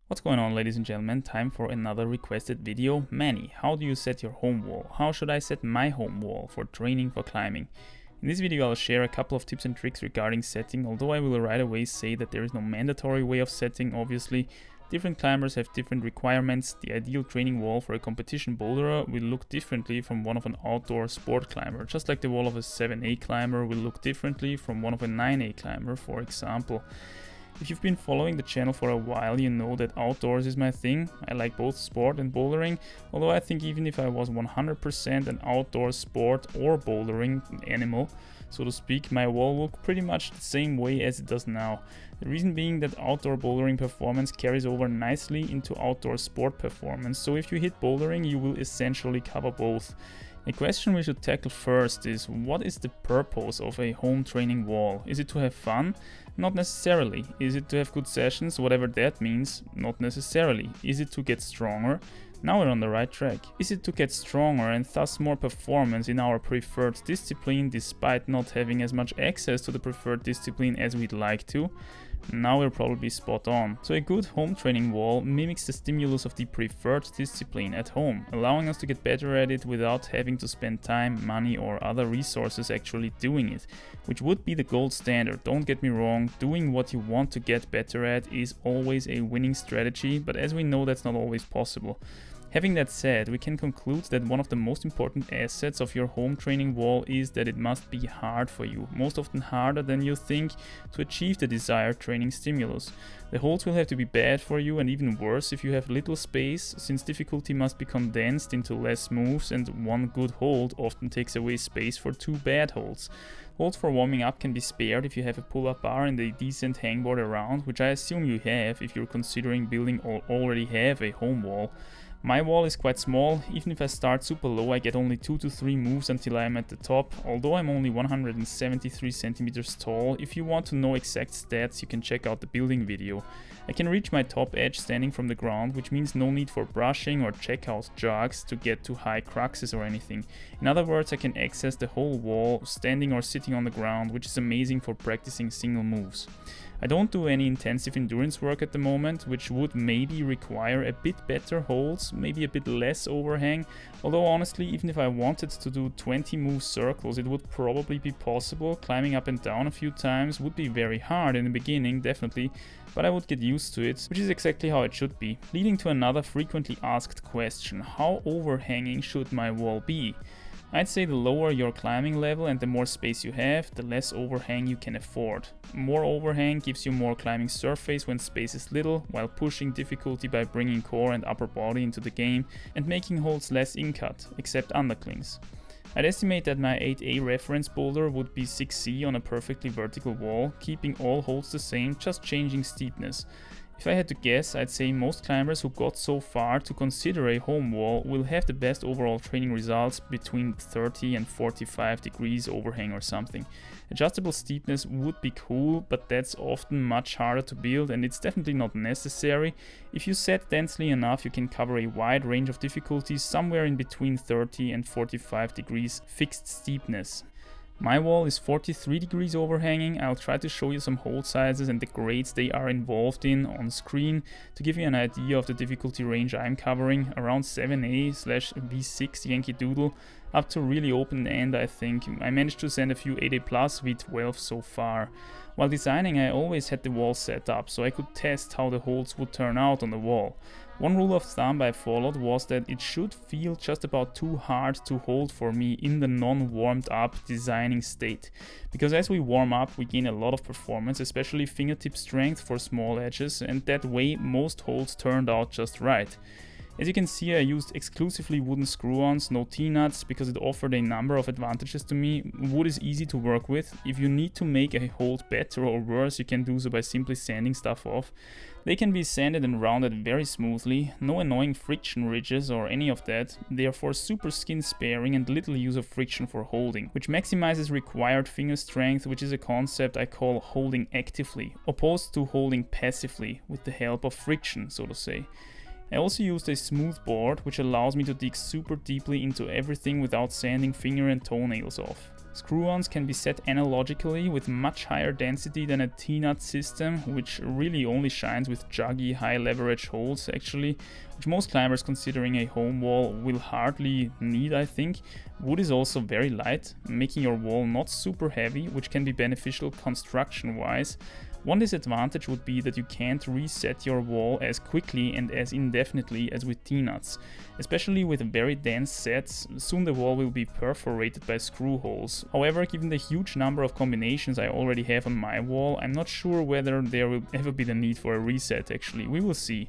What's going on, ladies and gentlemen? Time for another requested video. Manny, how do you set your home wall? How should I set my home wall for training for climbing? In this video I'll share a couple of tips and tricks regarding setting, although I will right away say that there is no mandatory way of setting. Obviously, different climbers have different requirements. The ideal training wall for a competition boulderer will look differently from one of an outdoor sport climber, just like the wall of a 7A climber will look differently from one of a 9A climber, for example. If you've been following the channel for a while, you know that outdoors is my thing. I like both sport and bouldering, although I think even if I was 100% an outdoor sport or bouldering animal, so to speak, my wall will look pretty much the same way as it does now. The reason being that outdoor bouldering performance carries over nicely into outdoor sport performance, so if you hit bouldering, you will essentially cover both. A question we should tackle first is, what is the purpose of a home training wall? Is it to have fun? Not necessarily. Is it to have good sessions, whatever that means? Not necessarily. Is it to get stronger? Now we're on the right track. Is it to get stronger and thus more performance in our preferred discipline despite not having as much access to the preferred discipline as we'd like to? Now we're probably spot on. So a good home training wall mimics the stimulus of the preferred discipline at home, allowing us to get better at it without having to spend time, money or other resources actually doing it, which would be the gold standard. Don't get me wrong, doing what you want to get better at is always a winning strategy, but as we know, that's not always possible. Having that said, we can conclude that one of the most important assets of your home training wall is that it must be hard for you, most often harder than you think, to achieve the desired training stimulus. The holds will have to be bad for you, and even worse if you have little space, since difficulty must be condensed into less moves and one good hold often takes away space for two bad holds. Holds for warming up can be spared if you have a pull-up bar and a decent hangboard around, which I assume you have if you're considering building or already have a home wall. My wall is quite small. Even if I start super low, I get only 2 to 3 moves until I'm at the top, although I'm only 173 centimeters tall. If you want to know exact stats, you can check out the building video. I can reach my top edge standing from the ground, which means no need for brushing or checkout jogs to get to high cruxes or anything. In other words, I can access the whole wall standing or sitting on the ground, which is amazing for practicing single moves. I don't do any intensive endurance work at the moment, which would maybe require a bit better holds, maybe a bit less overhang, although honestly, even if I wanted to do 20 move circles, it would probably be possible. Climbing up and down a few times would be very hard in the beginning, definitely, but I would get used to it, which is exactly how it should be. Leading to another frequently asked question: how overhanging should my wall be? I'd say the lower your climbing level and the more space you have, the less overhang you can afford. More overhang gives you more climbing surface when space is little, while pushing difficulty by bringing core and upper body into the game and making holds less in-cut, except underclings. I'd estimate that my 8A reference boulder would be 6C on a perfectly vertical wall, keeping all holds the same, just changing steepness. If I had to guess, I'd say most climbers who got so far to consider a home wall will have the best overall training results between 30 and 45 degrees overhang or something. Adjustable steepness would be cool, but that's often much harder to build and it's definitely not necessary. If you set densely enough, you can cover a wide range of difficulties somewhere in between 30 and 45 degrees fixed steepness. My wall is 43 degrees overhanging. I'll try to show you some hold sizes and the grades they are involved in on screen to give you an idea of the difficulty range I'm covering, around 7A/V6 Yankee Doodle, up to really open end. I think I managed to send a few 8A plus V12 so far. While designing, I always had the wall set up so I could test how the holds would turn out on the wall. One rule of thumb I followed was that it should feel just about too hard to hold for me in the non-warmed up designing state. Because as we warm up, we gain a lot of performance, especially fingertip strength for small edges, and that way most holds turned out just right. As you can see, I used exclusively wooden screw-ons, no T-nuts, because it offered a number of advantages to me. Wood is easy to work with. If you need to make a hold better or worse, you can do so by simply sanding stuff off. They can be sanded and rounded very smoothly, no annoying friction ridges or any of that, therefore super skin sparing and little use of friction for holding, which maximizes required finger strength, which is a concept I call holding actively, opposed to holding passively with the help of friction, so to say. I also used a smooth board, which allows me to dig super deeply into everything without sanding finger and toenails off. Screw-ons can be set analogically with much higher density than a T-nut system, which really only shines with juggy high leverage holes actually, which most climbers considering a home wall will hardly need, I think. Wood is also very light, making your wall not super heavy, which can be beneficial construction wise. One disadvantage would be that you can't reset your wall as quickly and as indefinitely as with T-nuts. Especially with very dense sets, soon the wall will be perforated by screw holes. However, given the huge number of combinations I already have on my wall, I'm not sure whether there will ever be the need for a reset actually, we will see.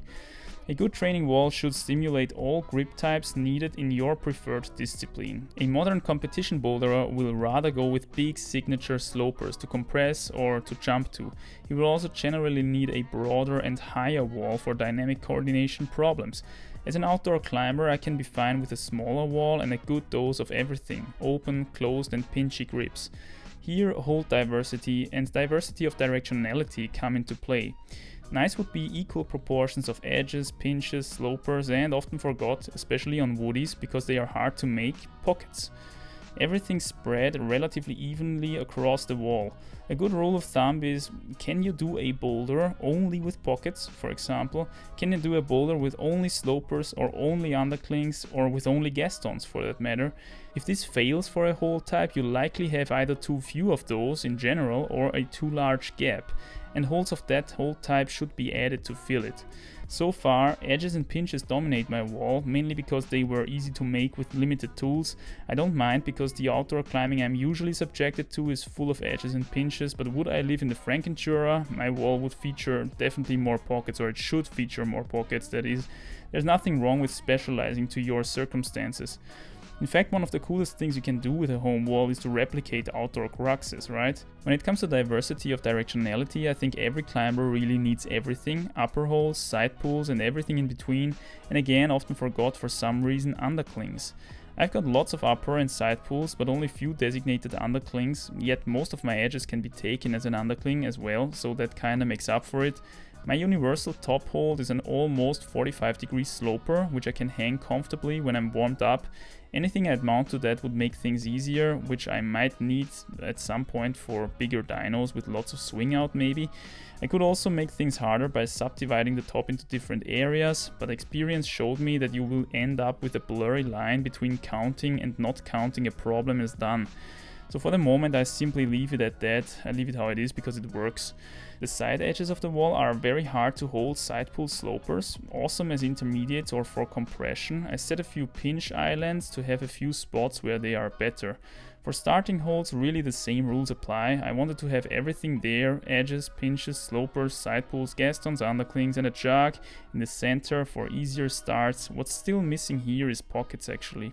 A good training wall should stimulate all grip types needed in your preferred discipline. A modern competition boulderer will rather go with big signature slopers to compress or to jump to. He will also generally need a broader and higher wall for dynamic coordination problems. As an outdoor climber, I can be fine with a smaller wall and a good dose of everything, open, closed and pinchy grips. Here, hold diversity and diversity of directionality come into play. Nice would be equal proportions of edges, pinches, slopers and, often forgot, especially on woodies because they are hard to make, pockets. Everything spread relatively evenly across the wall. A good rule of thumb is, can you do a boulder only with pockets, for example? Can you do a boulder with only slopers or only underclings or with only gastons for that matter? If this fails for a hold type, you likely have either too few of those in general or a too large gap, and holes of that hold type should be added to fill it. So far, edges and pinches dominate my wall, mainly because they were easy to make with limited tools. I don't mind because the outdoor climbing I'm usually subjected to is full of edges and pinches, but would I live in the Frankenjura, my wall would feature definitely more pockets, or it should feature more pockets, that is. There's nothing wrong with specializing to your circumstances. In fact, one of the coolest things you can do with a home wall is to replicate outdoor cruxes, right? When it comes to diversity of directionality, I think every climber really needs everything, upper holes, side pulls and everything in between, and again often forgot for some reason underclings. I've got lots of upper and side pulls, but only few designated underclings, yet most of my edges can be taken as an undercling as well, so that kinda makes up for it. My universal top hold is an almost 45-degree sloper, which I can hang comfortably when I'm warmed up. Anything I'd mount to that would make things easier, which I might need at some point for bigger dynos with lots of swing out maybe. I could also make things harder by subdividing the top into different areas, but experience showed me that you will end up with a blurry line between counting and not counting a problem is done. So for the moment I simply leave it at that. I leave it how it is because it works. The side edges of the wall are very hard to hold side pull slopers, awesome as intermediates or for compression. I set a few pinch islands to have a few spots where they are better. For starting holds, really the same rules apply. I wanted to have everything there, edges, pinches, slopers, side pulls, gastons, underclings and a jug in the center for easier starts. What's still missing here is pockets actually.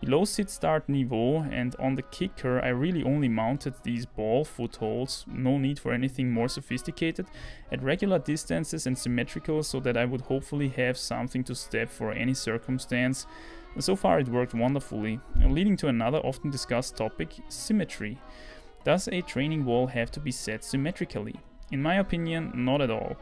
Below sit start niveau and on the kicker I really only mounted these ball foot holes, no need for anything more sophisticated, at regular distances and symmetrical so that I would hopefully have something to step for any circumstance. So far it worked wonderfully, leading to another often discussed topic, symmetry. Does a training wall have to be set symmetrically? In my opinion, not at all.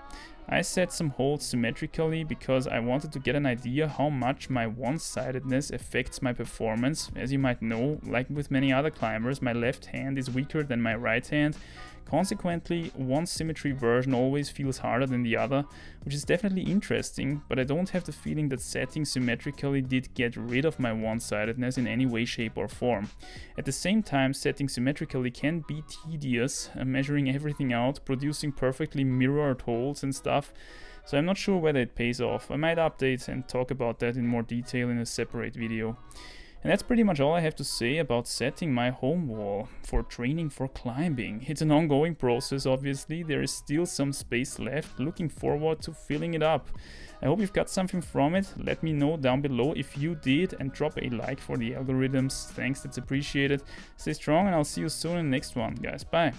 I set some holds symmetrically because I wanted to get an idea how much my one-sidedness affects my performance. As you might know, like with many other climbers, my left hand is weaker than my right hand. Consequently, one symmetry version always feels harder than the other, which is definitely interesting, but I don't have the feeling that setting symmetrically did get rid of my one-sidedness in any way, shape or form. At the same time, setting symmetrically can be tedious, measuring everything out, producing perfectly mirrored holes and stuff, so I'm not sure whether it pays off. I might update and talk about that in more detail in a separate video. And that's pretty much all I have to say about setting my home wall for training for climbing. It's an ongoing process, obviously. There is still some space left. Looking forward to filling it up. I hope you've got something from it. Let me know down below if you did and drop a like for the algorithms. Thanks, that's appreciated. Stay strong and I'll see you soon in the next one, guys. Bye.